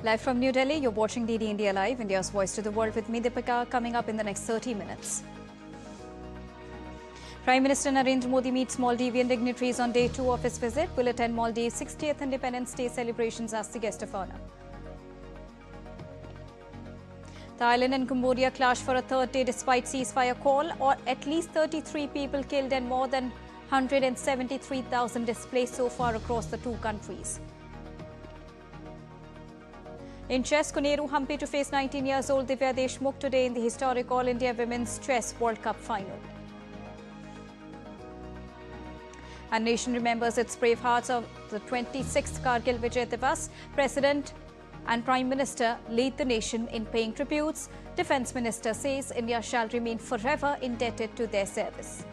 Live from New Delhi, you're watching DD India Live, India's voice to the world with me, Divya, coming up in the next 30 minutes. Prime Minister Narendra Modi meets Maldivian dignitaries on day 2 of his visit. Will attend Maldives' 60th Independence Day celebrations as the guest of honor. Thailand and Cambodia clash for a third day despite ceasefire call, or at least 33 people killed and more than 173,000 displaced so far across the two countries. In chess, Humpy to face 19 years old Divya today in the historic All India Women's Chess World Cup final. Our nation remembers its brave hearts of the 26th Kargil Vijay Divas. President and Prime Minister lead the nation in paying tributes. Defence Minister says India shall remain forever indebted to their service.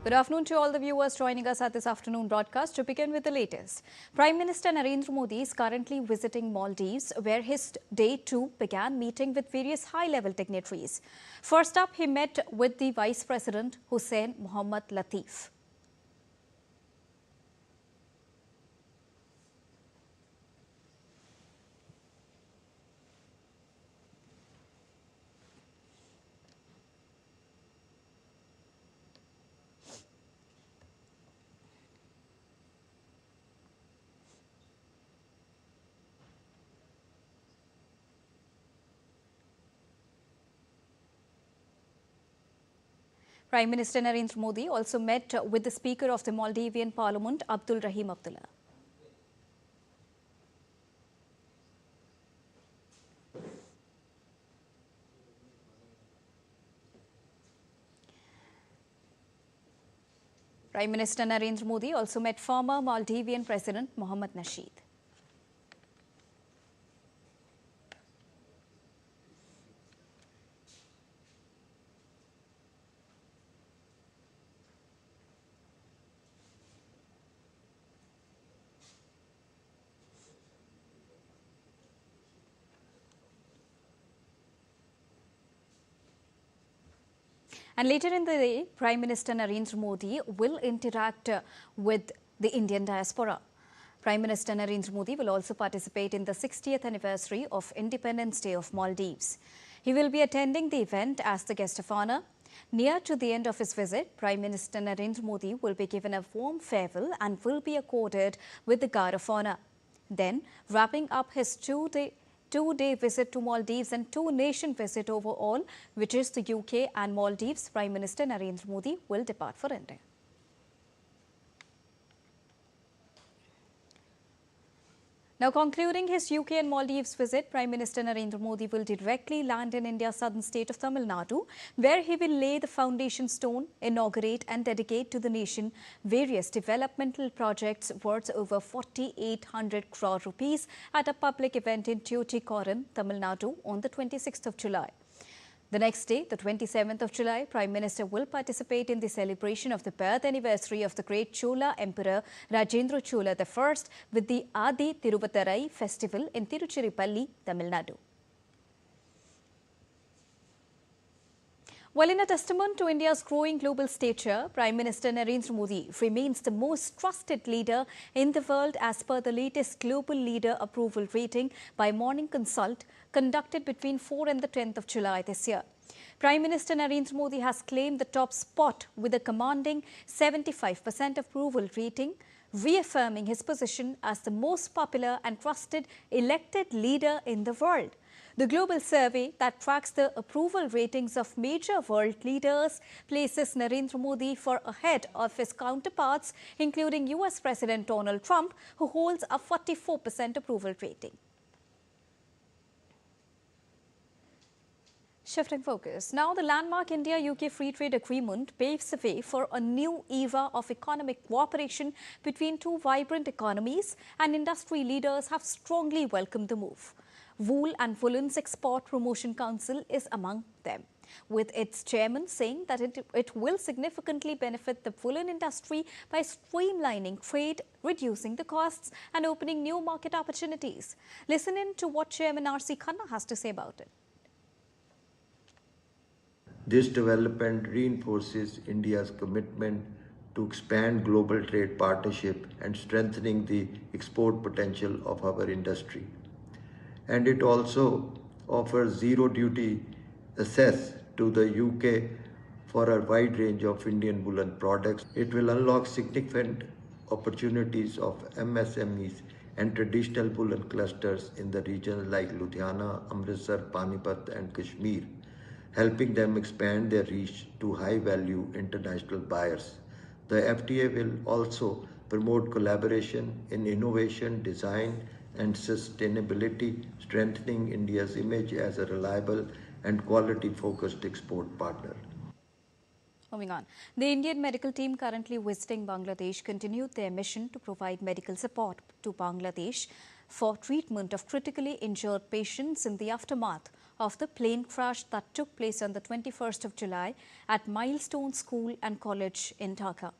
Good afternoon to all the viewers joining us at this afternoon broadcast. To begin with the latest, Prime Minister Narendra Modi is currently visiting Maldives, where his day 2 began meeting with various high-level dignitaries. First up, he met with the Vice President Hussain Mohamed Latheef. Prime Minister Narendra Modi also met with the Speaker of the Maldivian Parliament, Abdul Rahim Abdullah. Prime Minister Narendra Modi also met former Maldivian President Mohamed. And later in the day, Prime Minister Narendra Modi will interact with the Indian diaspora. Prime Minister Narendra Modi will also participate in the 60th anniversary of Independence Day of Maldives. He will be attending the event as the guest of honor. Near to the end of his visit, Prime Minister Narendra Modi will be given a warm farewell and will be accorded with the Guard of Honor. Then, wrapping up his two-day visit to Maldives and two-nation visit overall, which is the UK and Maldives, Prime Minister Narendra Modi will depart for India. Now, concluding his UK and Maldives visit, Prime Minister Narendra Modi will directly land in India's southern state of Tamil Nadu, where he will lay the foundation stone, inaugurate and dedicate to the nation various developmental projects worth over 4,800 crore rupees at a public event in Tuticorin, Tamil Nadu on the 26th of July. The next day, the 27th of July, Prime Minister will participate in the celebration of the birth anniversary of the great Chola Emperor Rajendra Chola I with the Adi Thiruvatarai festival in Tiruchirappalli, Tamil Nadu. Well, in a testament to India's growing global stature, Prime Minister Narendra Modi remains the most trusted leader in the world as per the latest global leader approval rating by Morning Consult conducted between 4 and the 10th of July this year. Prime Minister Narendra Modi has claimed the top spot with a commanding 75% approval rating, reaffirming his position as the most popular and trusted elected leader in the world. The global survey that tracks the approval ratings of major world leaders places Narendra Modi far ahead of his counterparts, including US President Donald Trump, who holds a 44% approval rating. Shifting focus. Now, the landmark India-UK Free Trade Agreement paves the way for a new era of economic cooperation between two vibrant economies, and industry leaders have strongly welcomed the move. Wool and Woolens Export Promotion Council is among them. with its chairman saying that it will significantly benefit the woolen industry by streamlining trade, reducing the costs and opening new market opportunities. Listen in to what Chairman R.C. Khanna has to say about it. This development reinforces India's commitment to expand global trade partnership and strengthening the export potential of our industry. And it also offers zero duty access to the UK for a wide range of Indian woolen products. It will unlock significant opportunities of MSMEs and traditional woolen clusters in the regions like Ludhiana, Amritsar, Panipat and Kashmir, helping them expand their reach to high-value international buyers. The FTA will also promote collaboration in innovation, design and sustainability, strengthening India's image as a reliable and quality-focused export partner. Moving on, the Indian medical team currently visiting Bangladesh continued their mission to provide medical support to Bangladesh for treatment of critically injured patients in the aftermath of the plane crash that took place on the 21st of July at Milestone School and College in Dhaka.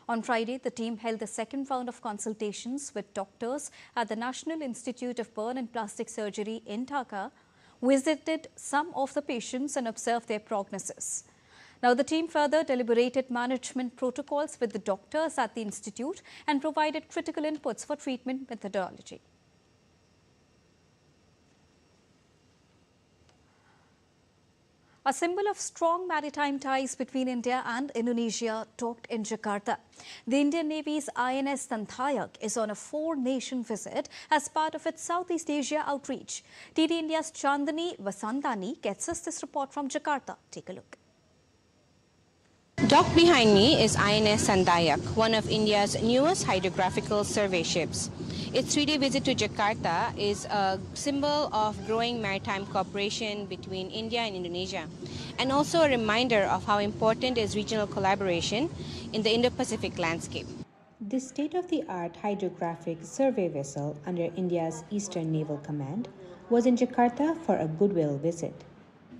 On Friday, the team held the second round of consultations with doctors at the National Institute of Burn and Plastic Surgery in Dhaka, visited some of the patients and observed their prognosis. Now, the team further deliberated management protocols with the doctors at the institute and provided critical inputs for treatment methodology. A symbol of strong maritime ties between India and Indonesia docked in Jakarta. The Indian Navy's INS Tanthayak is on a four-nation visit as part of its Southeast Asia outreach. TD India's Chandani Vasandani gets us this report from Jakarta. Take a look. Docked behind me is INS Tanthayak, one of India's newest hydrographical survey ships. Its three-day visit to Jakarta is a symbol of growing maritime cooperation between India and Indonesia, and also a reminder of how important is regional collaboration in the Indo-Pacific landscape. This state-of-the-art hydrographic survey vessel under India's Eastern Naval Command was in Jakarta for a goodwill visit.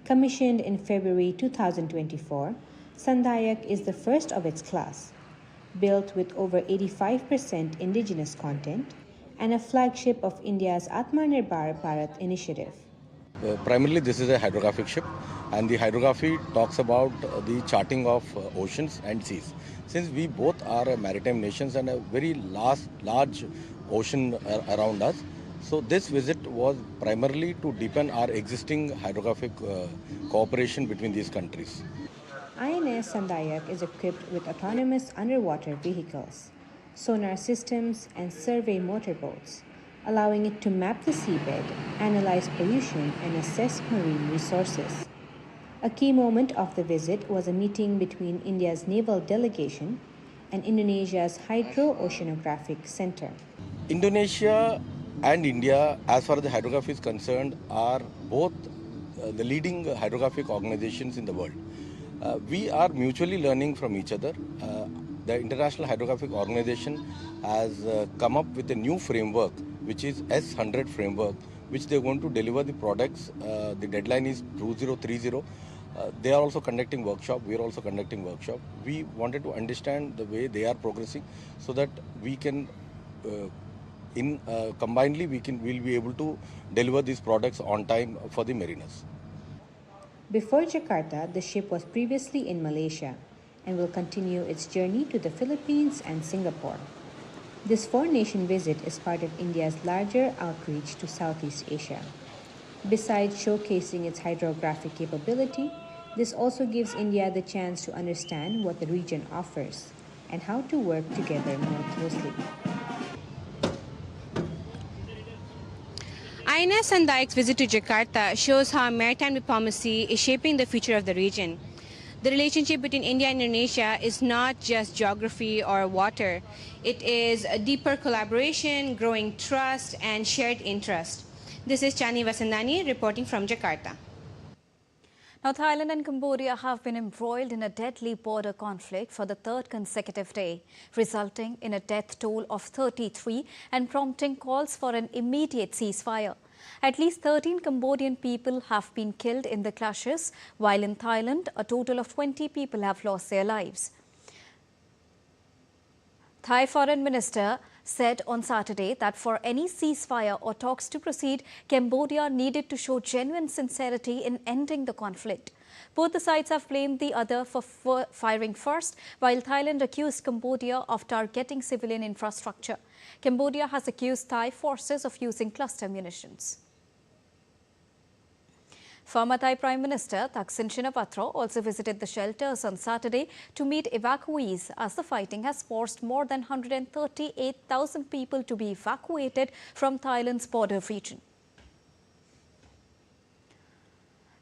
Commissioned in February 2024, Tanthayak is the first of its class, built with over 85% indigenous content and a flagship of India's Atmanirbhar Bharat initiative. Primarily, this is a hydrographic ship, and the hydrography talks about the charting of oceans and seas. Since we both are maritime nations and a very large ocean around us, so this visit was primarily to deepen our existing hydrographic cooperation between these countries. INS Tanthayak is equipped with autonomous underwater vehicles, sonar systems and survey motorboats, allowing it to map the seabed, analyze pollution and assess marine resources. A key moment of the visit was a meeting between India's naval delegation and Indonesia's Hydro-Oceanographic Center. Indonesia and India, as far as the hydrography is concerned, are both the leading hydrographic organizations in the world. We are mutually learning from each other. The International Hydrographic Organization has come up with a new framework, which is S100 framework, which they are going to deliver the products. The deadline is 2030. They are also conducting workshop. We are also conducting workshop. We wanted to understand the way they are progressing, so that we can, combinedly, we'll be able to deliver these products on time for the mariners. Before Jakarta, the ship was previously in Malaysia and will continue its journey to the Philippines and Singapore. This four-nation visit is part of India's larger outreach to Southeast Asia. Besides showcasing its hydrographic capability, this also gives India the chance to understand what the region offers and how to work together more closely. INS Tanthayak's visit to Jakarta shows how maritime diplomacy is shaping the future of the region. The relationship between India and Indonesia is not just geography or water. It is a deeper collaboration, growing trust, and shared interest. This is Chani Vasandani reporting from Jakarta. Now, Thailand and Cambodia have been embroiled in a deadly border conflict for the third consecutive day, resulting in a death toll of 33 and prompting calls for an immediate ceasefire. At least 13 Cambodian people have been killed in the clashes, while in Thailand, a total of 20 people have lost their lives. Thai Foreign Minister said on Saturday that for any ceasefire or talks to proceed, Cambodia needed to show genuine sincerity in ending the conflict. Both the sides have blamed the other for firing first, while Thailand accused Cambodia of targeting civilian infrastructure. Cambodia has accused Thai forces of using cluster munitions. Former Thai Prime Minister Thaksin Shinawatra also visited the shelters on Saturday to meet evacuees as the fighting has forced more than 138,000 people to be evacuated from Thailand's border region.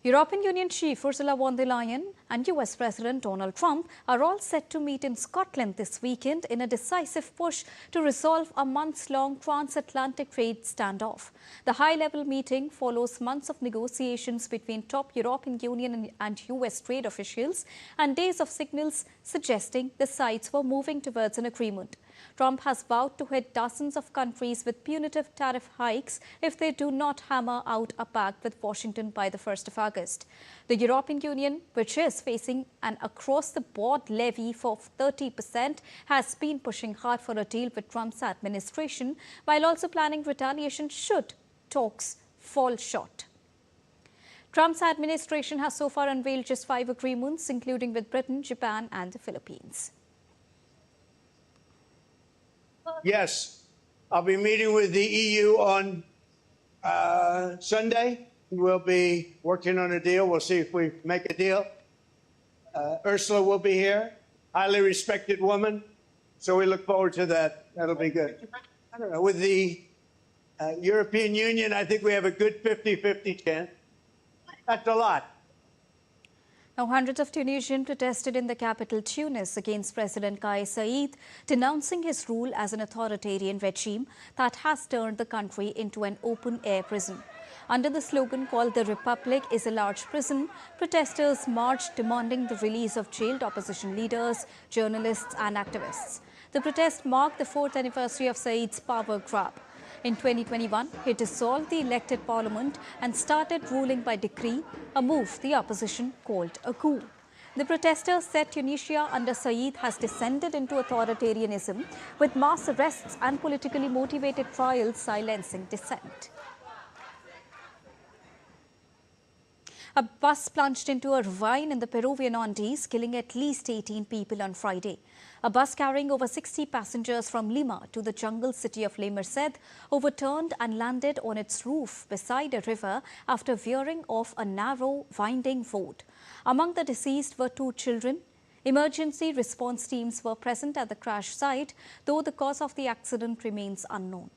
European Union Chief Ursula von der Leyen and US President Donald Trump are all set to meet in Scotland this weekend in a decisive push to resolve a months-long transatlantic trade standoff. The high-level meeting follows months of negotiations between top European Union and US trade officials and days of signals suggesting the sides were moving towards an agreement. Trump has vowed to hit dozens of countries with punitive tariff hikes if they do not hammer out a pact with Washington by the 1st of August. The European Union, which is facing an across-the-board levy for 30%, has been pushing hard for a deal with Trump's administration, while also planning retaliation should talks fall short. Trump's administration has so far unveiled just 5 agreements, including with Britain, Japan and the Philippines. Yes, I'll be meeting with the EU on Sunday. We'll be working on a deal. We'll see if we make a deal. Ursula will be here, highly respected woman. So we look forward to that. That'll be good. I don't know, with the European Union, I think we have a good 50-50 chance. That's a lot. Now, hundreds of Tunisians protested in the capital Tunis against President Kais Saied, denouncing his rule as an authoritarian regime that has turned the country into an open-air prison. Under the slogan called "The Republic is a Large Prison," protesters marched demanding the release of jailed opposition leaders, journalists and activists. The protest marked the 4th anniversary of Said's power grab. In 2021, he dissolved the elected parliament and started ruling by decree, a move the opposition called a coup. The protesters said Tunisia under Said has descended into authoritarianism, with mass arrests and politically motivated trials silencing dissent. A bus plunged into a ravine in the Peruvian Andes, killing at least 18 people on Friday. A bus carrying over 60 passengers from Lima to the jungle city of La Merced overturned and landed on its roof beside a river after veering off a narrow, winding road. Among the deceased were 2 children. Emergency response teams were present at the crash site, though the cause of the accident remains unknown.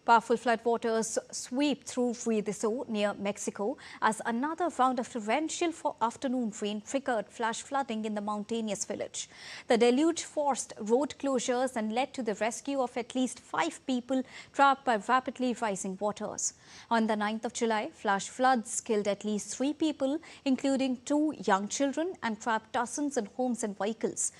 Powerful floodwaters sweep through Rio near Mexico as another round of torrential afternoon rain triggered flash flooding in the mountainous village. The deluge forced road closures and led to the rescue of at least 5 people trapped by rapidly rising waters. On the 9th of July, flash floods killed at least 3 people, including 2 young children, and trapped dozens in homes and vehicles.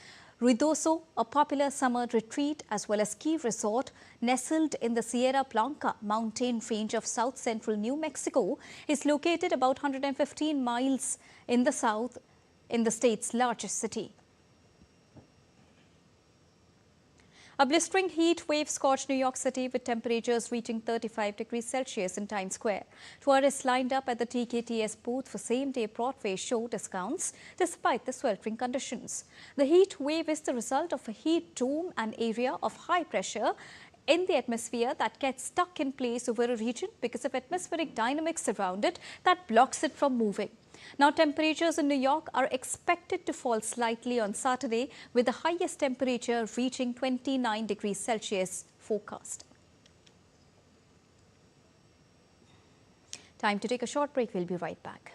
Ruidoso, a popular summer retreat as well as ski resort nestled in the Sierra Blanca mountain range of south-central New Mexico, is located about 115 miles in the south in the state's largest city. A blistering heat wave scorched New York City with temperatures reaching 35 degrees Celsius in Times Square. Tourists lined up at the TKTS booth for same-day Broadway show discounts despite the sweltering conditions. The heat wave is the result of a heat dome, an area of high pressure in the atmosphere that gets stuck in place over a region because of atmospheric dynamics around it that blocks it from moving. Now, temperatures in New York are expected to fall slightly on Saturday, with the highest temperature reaching 29 degrees Celsius forecast. Time to take a short break. We'll be right back.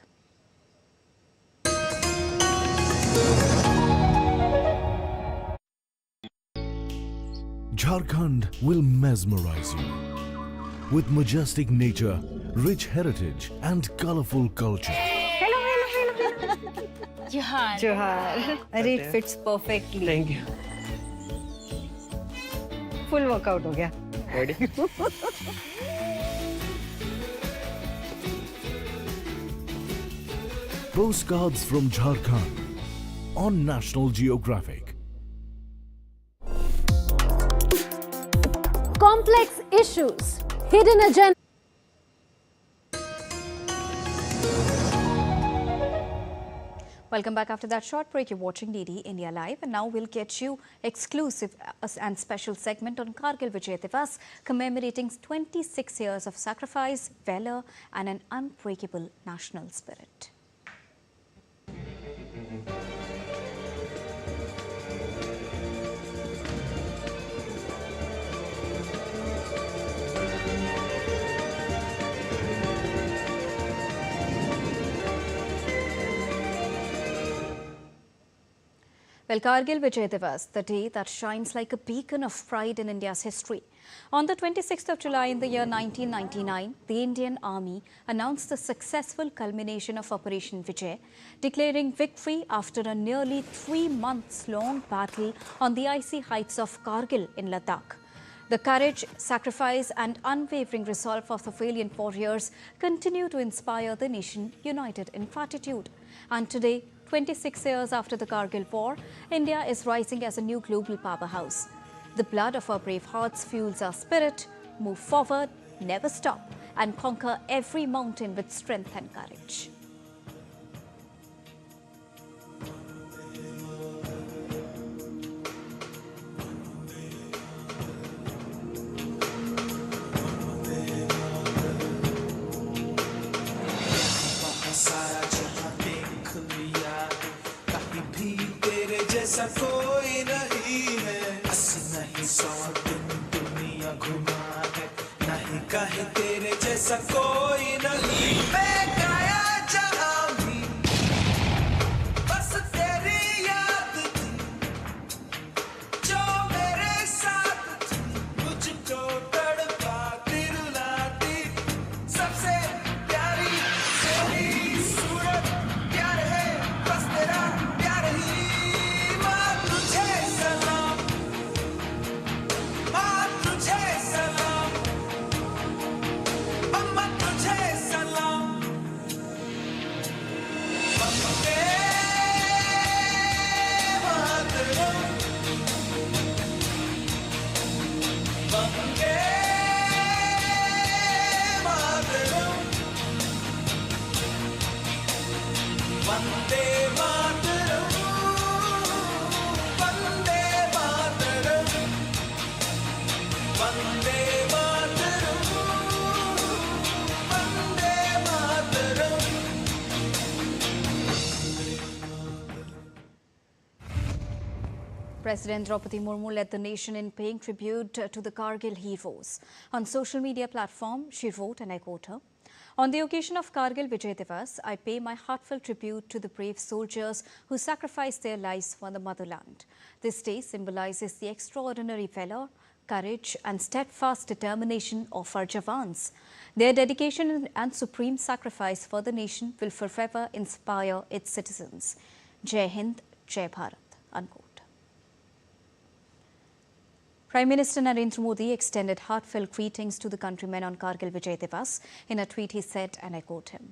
Jharkhand will mesmerize you with majestic nature, rich heritage and colorful culture. Johar. It fits perfectly. Thank you. Full workout हो गया. Ready? Postcards from Jharkhand on National Geographic. Complex issues, hidden agenda. Welcome back after that short break. You're watching DD India Live, and now we'll get you exclusive and special segment on Kargil Vijay Divas, commemorating 26 years of sacrifice, valor and an unbreakable national spirit. Well, Kargil Vijay Divas, the day that shines like a beacon of pride in India's history. On the 26th of July in the year 1999, the Indian Army announced the successful culmination of Operation Vijay, declaring victory after a nearly 3 months-long battle on the icy heights of Kargil in Ladakh. The courage, sacrifice and unwavering resolve of the valiant warriors continue to inspire the nation united in gratitude. And today, 26 years after the Kargil War, India is rising as a new global powerhouse. The blood of our brave hearts fuels our spirit, move forward, never stop, and conquer every mountain with strength and courage. जैसा कोई नहीं है, बस नहीं 100 दिन दुनिया घुमा है, नहीं कहीं तेरे जैसा कोई नहीं. मैं गाया जहाँ भी बस तेरी याद थी, जो मेरे साथ थी, मुझको तड़पाती रुलाती, सबसे प्यारी तेरी सूरत, प्यार है बस तेरा प्यार ही. President Draupadi Murmu led the nation in paying tribute to the Kargil heroes. On social media platform, she wrote, and I quote her, "On the occasion of Kargil Vijay Divas, I pay my heartfelt tribute to the brave soldiers who sacrificed their lives for the motherland. This day symbolizes the extraordinary valor, courage and steadfast determination of our Jawans. Their dedication and supreme sacrifice for the nation will forever inspire its citizens. Jai Hind, Jai Bharat." Unquote. Prime Minister Narendra Modi extended heartfelt greetings to the countrymen on Kargil Vijay Divas. In a tweet, he said, and I quote him,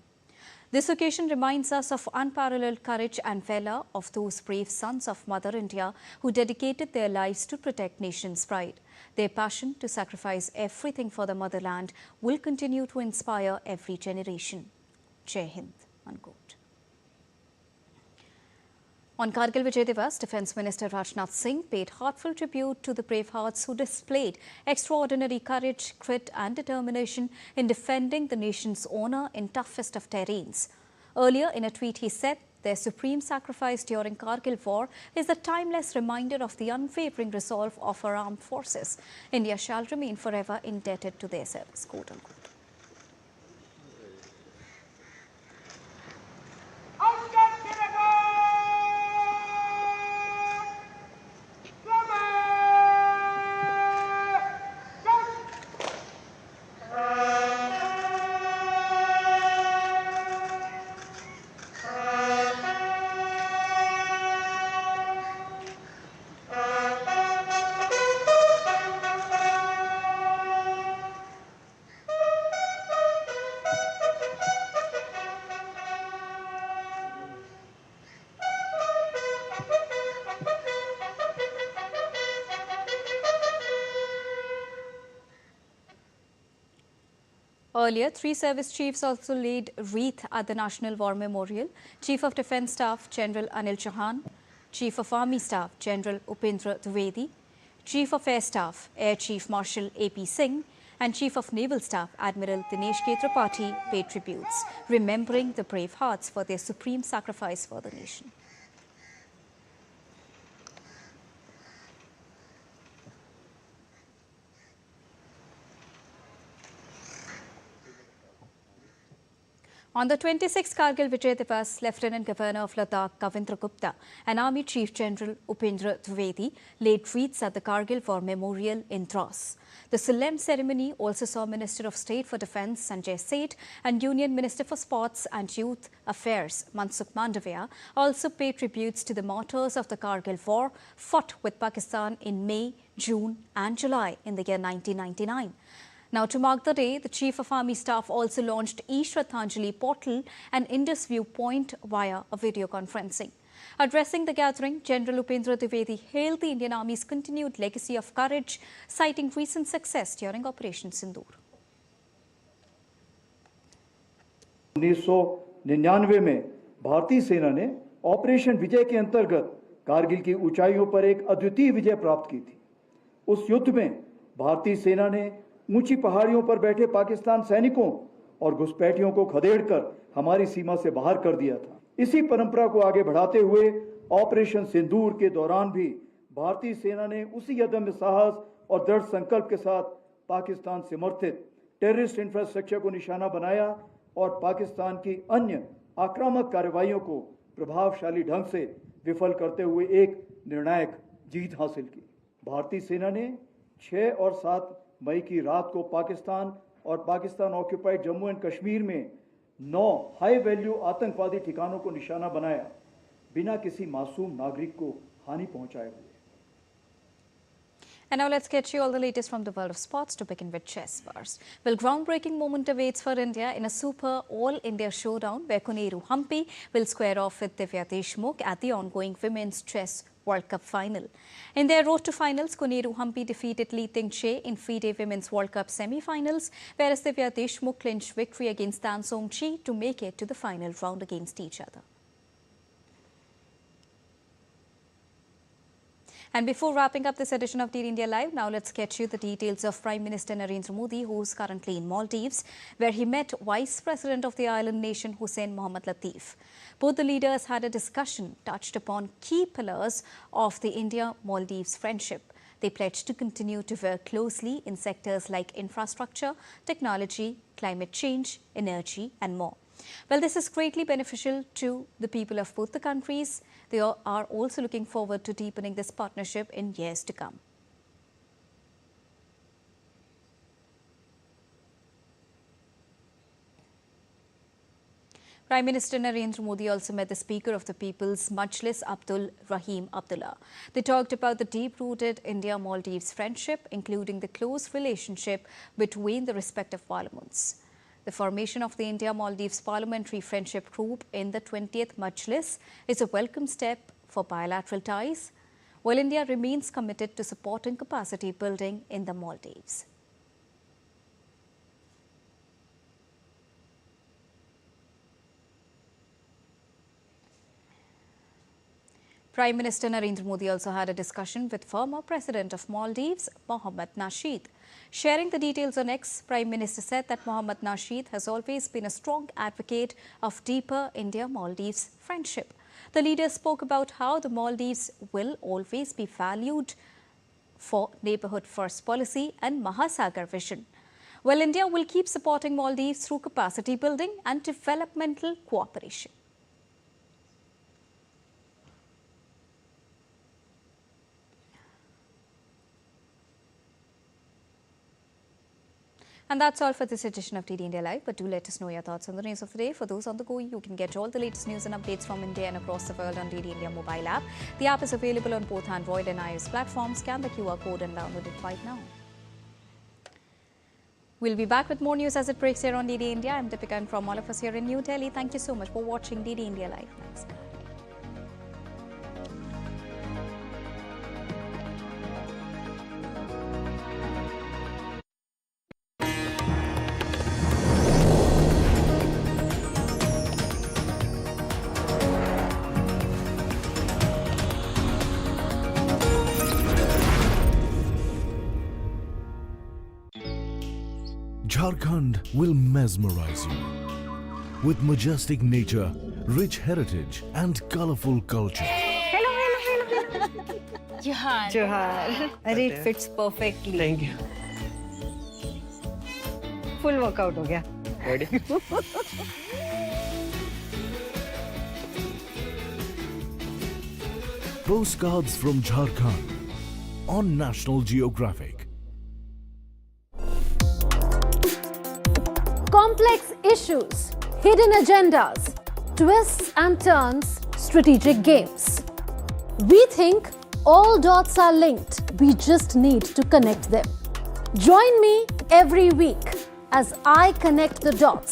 "This occasion reminds us of unparalleled courage and valor of those brave sons of Mother India who dedicated their lives to protect nation's pride. Their passion to sacrifice everything for the motherland will continue to inspire every generation. Jai Hind." Unquote. On Kargil Vijay Divas, Defence Minister Rajnath Singh paid heartfelt tribute to the brave hearts who displayed extraordinary courage, grit and determination in defending the nation's honour in toughest of terrains. Earlier in a tweet he said, "Their supreme sacrifice during Kargil war is a timeless reminder of the unwavering resolve of our armed forces. India shall remain forever indebted to their service." Quote unquote. Earlier, 3 service chiefs also laid wreath at the National War Memorial. Chief of Defence Staff General Anil Chauhan, Chief of Army Staff General Upendra Dwivedi, Chief of Air Staff Air Chief Marshal A.P. Singh and Chief of Naval Staff Admiral Dinesh K. Tripathi paid tributes, remembering the brave hearts for their supreme sacrifice for the nation. On the 26th Kargil Vijay Divas, Lieutenant Governor of Ladakh Kavindra Gupta and Army Chief General Upendra Dwivedi laid wreaths at the Kargil War Memorial in Dras. The solemn ceremony also saw Minister of State for Defence Sanjay Seth and Union Minister for Sports and Youth Affairs Mansukh Mandavia also pay tributes to the martyrs of the Kargil War fought with Pakistan in May, June and July in the year 1999. Now, to mark the day, the Chief of Army Staff also launched E-Shraddhanjali portal and Indus Viewpoint via a video conferencing. Addressing the gathering, General Upendra Dwivedi hailed the Indian Army's continued legacy of courage, citing recent success during Operation Sindoor. 1999 में भारतीय सेना ने operation विजय के अंतर्गत कारगिल की ऊंचाइयों पर एक अद्वितीय विजय प्राप्त की थी। उस युद्ध में भारतीय सेना ने ऊंची पहाड़ियों पर बैठे पाकिस्तान सैनिकों और घुसपैठियों को खदेड़कर हमारी सीमा से बाहर कर दिया था। इसी परंपरा को आगे बढ़ाते हुए ऑपरेशन सिंदूर के दौरान भी भारतीय सेना ने उसी अदम्य साहस और दृढ़ संकल्प के साथ पाकिस्तान समर्थित टेररिस्ट इंफ्रास्ट्रक्चर को निशाना बनाया और पाकिस्तान की अन्य आक्रामक कार्रवाइयों को प्रभावशाली ढंग से विफल करते हुए एक निर्णायक जीत हासिल की। भारतीय सेना ने 6 और 7 मई की रात को पाकिस्तान और पाकिस्तान ऑक्यूपाइड जम्मू एंड कश्मीर में 9 हाई वैल्यू आतंकवादी ठिकानों को निशाना बनाया, बिना किसी मासूम नागरिक को हानि पहुंचाए हुए। And now let's get you all the latest from the world of sports, to begin with chess first. Well, groundbreaking moment awaits for India in a super all-India showdown where Humpy will square off with Divya Deshmukh at the ongoing Women's Chess World Cup final. In their road to finals, Humpy defeated Lee Ting-che in FIDE Women's World Cup semi-finals, whereas Divya Deshmukh clinched victory against Tan Song-chi to make it to the final round against each other. And before wrapping up this edition of DD India Live, now let's get you the details of Prime Minister Narendra Modi, who is currently in Maldives, where he met Vice President of the island nation, Hussain Mohamed Latheef. Both the leaders had a discussion touched upon key pillars of the India-Maldives friendship. They pledged to continue to work closely in sectors like infrastructure, technology, climate change, energy and more. Well, this is greatly beneficial to the people of both the countries. They are also looking forward to deepening this partnership in years to come. Prime Minister Narendra Modi also met the Speaker of the People's Majlis, Abdul Rahim Abdullah. They talked about the deep-rooted India-Maldives friendship, including the close relationship between the respective parliaments. The formation of the India-Maldives Parliamentary Friendship Group in the 20th Majlis is a welcome step for bilateral ties, while India remains committed to supporting capacity building in the Maldives. Prime Minister Narendra Modi also had a discussion with former President of Maldives, Mohamed Nasheed. Sharing the details on X, Prime Minister said that Mohamed Nasheed has always been a strong advocate of deeper India-Maldives friendship. The leader spoke about how the Maldives will always be valued for neighbourhood first policy and Mahasagar vision, while India will keep supporting Maldives through capacity building and developmental cooperation. And that's all for this edition of DD India Live. But do let us know your thoughts on the news of the day. For those on the go, you can get all the latest news and updates from India and across the world on DD India mobile app. The app is available on both Android and iOS platforms. Scan the QR code and download it right now. We'll be back with more news as it breaks here on DD India. I'm Deepika, and from all of us here in New Delhi, thank you so much for watching DD India Live. Namaskar. Jharkhand will mesmerize you with majestic nature, rich heritage and colorful culture. Johar. अरे It fits perfectly. Thank you full workout हो गया ready Postcards from Jharkhand on National Geographic. Complex issues, hidden agendas, twists and turns, strategic games. We think all dots are linked. We just need to connect them. Join me every week as I connect the dots